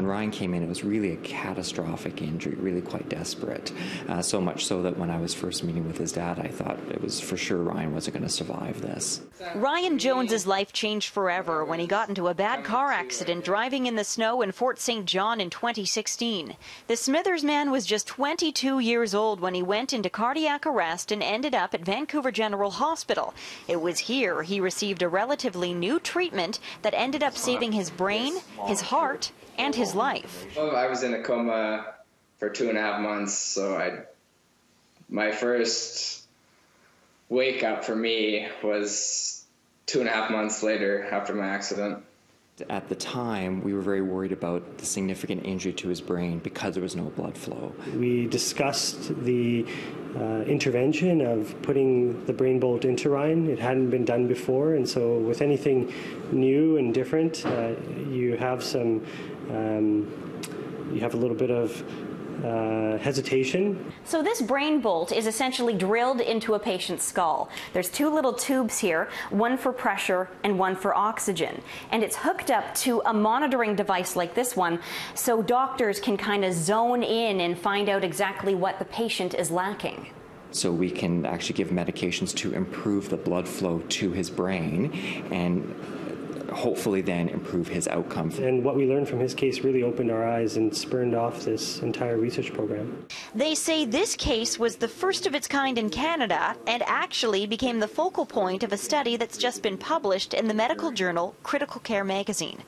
when Ryan came in, it was really a catastrophic injury, really quite desperate. So much so that when I was first meeting with his dad, I thought it was for sure Ryan wasn't going to survive this. Ryan Jones's life changed forever when he got into a bad car accident driving in the snow in Fort St. John in 2016. The Smithers man was just 22 years old when he went into cardiac arrest and ended up at Vancouver General Hospital. It was here he received a relatively new treatment that ended up saving his brain, his heart, and his life. Well, I was in a coma for 2.5 months, so my first wake up for me was 2.5 months later after my accident. At the time, we were very worried about the significant injury to his brain because there was no blood flow. We discussed the intervention of putting the brain bolt into Ryan. It hadn't been done before, and so with anything new and different, you have a little bit of hesitation. So this brain bolt is essentially drilled into a patient's skull. There's two little tubes here, one for pressure and one for oxygen. And it's hooked up to a monitoring device like this one, so doctors can kind of zone in and find out exactly what the patient is lacking. So we can actually give medications to improve the blood flow to his brain and hopefully then improve his outcome. And what we learned from his case really opened our eyes and spurned off this entire research program. They say this case was the first of its kind in Canada and actually became the focal point of a study that's just been published in the medical journal Critical Care magazine.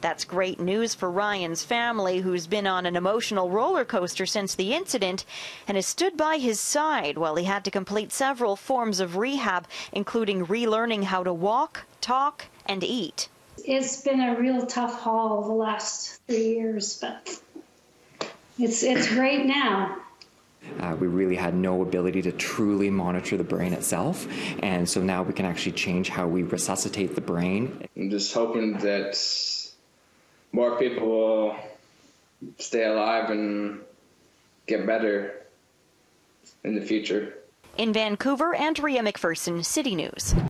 That's great news for Ryan's family, who's been on an emotional roller coaster since the incident and has stood by his side while he had to complete several forms of rehab, including relearning how to walk, talk, and eat. It's been a real tough haul the last 3 years, but it's great now. We really had no ability to truly monitor the brain itself, and so now we can actually change how we resuscitate the brain. I'm just hoping that more people will stay alive and get better in the future. In Vancouver, Andrea Macpherson, City News.